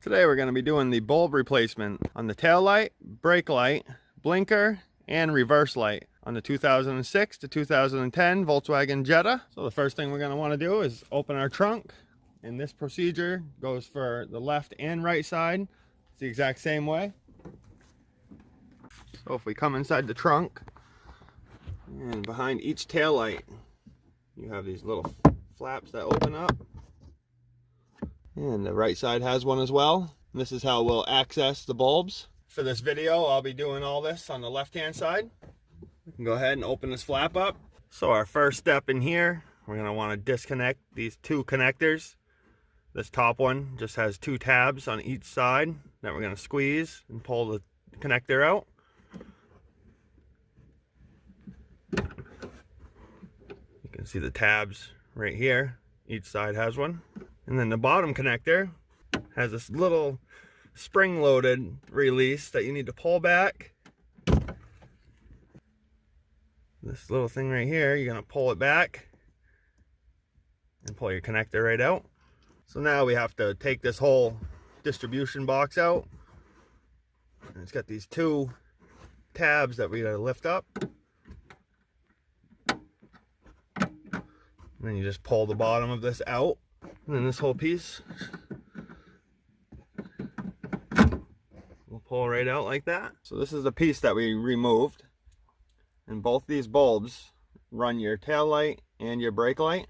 Today we're going to be doing the bulb replacement on the tail light, brake light, blinker, and reverse light on the 2006 to 2010 Volkswagen Jetta. So the first thing we're going to want to do is open our trunk, and this procedure goes for the left and right side. It's the exact same way. So if we come inside the trunk, and behind each tail light you have these little flaps that open up. And the right side has one as well. This is how we'll access the bulbs. For this video, I'll be doing all this on the left-hand side. We can go ahead and open this flap up. So our first step in here, we're going to want to disconnect these two connectors. This top one just has two tabs on each side that we're going to squeeze and pull the connector out. You can see the tabs right here. Each side has one. And then the bottom connector has this little spring-loaded release that you need to pull back. This little thing right here, you're going to pull it back and pull your connector right out. So now we have to take this whole distribution box out. And it's got these two tabs that we got to lift up. And then you just pull the bottom of this out. And then this whole piece will pull right out like that. So this is the piece that we removed. And both these bulbs run your tail light and your brake light.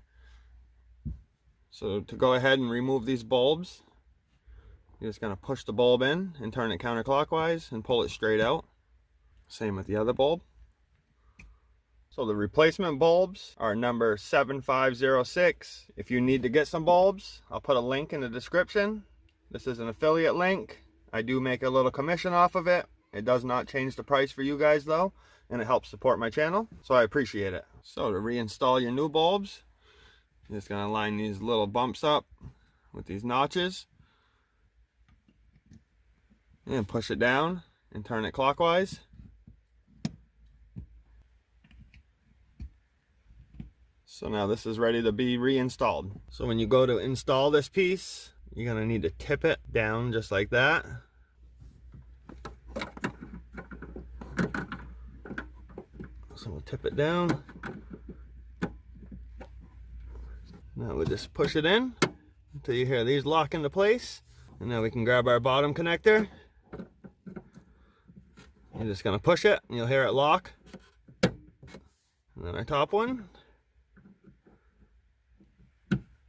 So to go ahead and remove these bulbs, you're just going to push the bulb in and turn it counterclockwise and pull it straight out. Same with the other bulb. So the replacement bulbs are number 7506. If you need to get some bulbs, I'll put a link in the description. This is an affiliate link. I do make a little commission off of it. It does not change the price for you guys though, and it helps support my channel, so I appreciate it. So to reinstall your new bulbs, you're just going to line these little bumps up with these notches and push it down and turn it clockwise. So now this is ready to be reinstalled. So when you go to install this piece, you're going to need to tip it down just like that. So we'll tip it down. Now we'll just push it in until you hear these lock into place. And now we can grab our bottom connector. You're just going to push it and you'll hear it lock. And then our top one.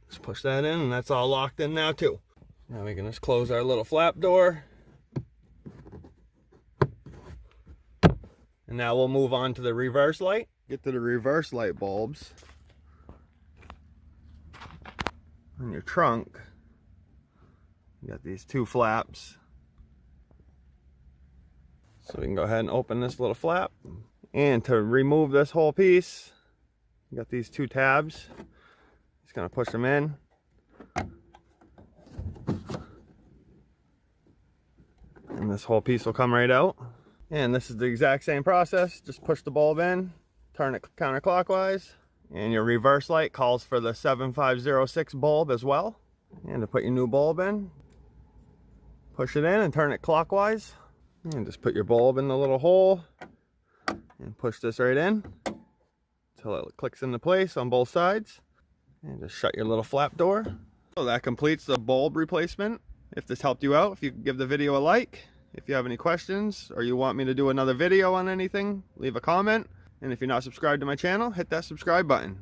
Just push that in and that's all locked in now too. Now we can just close our little flap door. And now we'll move on to the reverse light. Get to the reverse light bulbs. On your trunk, you got these two flaps. So we can go ahead and open this little flap. And to remove this whole piece, you got these two tabs. Just gonna push them in. And this whole piece will come right out. And this is the exact same process. Just push the bulb in, turn it counterclockwise, and your reverse light calls for the 7506 bulb as well. And to put your new bulb in, push it in and turn it clockwise. And just put your bulb in the little hole and push this right in until it clicks into place on both sides. And just shut your little flap door. So that completes the bulb replacement. If this helped you out, if you could give the video a like. If you have any questions or you want me to do another video on anything, leave a comment. And if you're not subscribed to my channel, hit that subscribe button.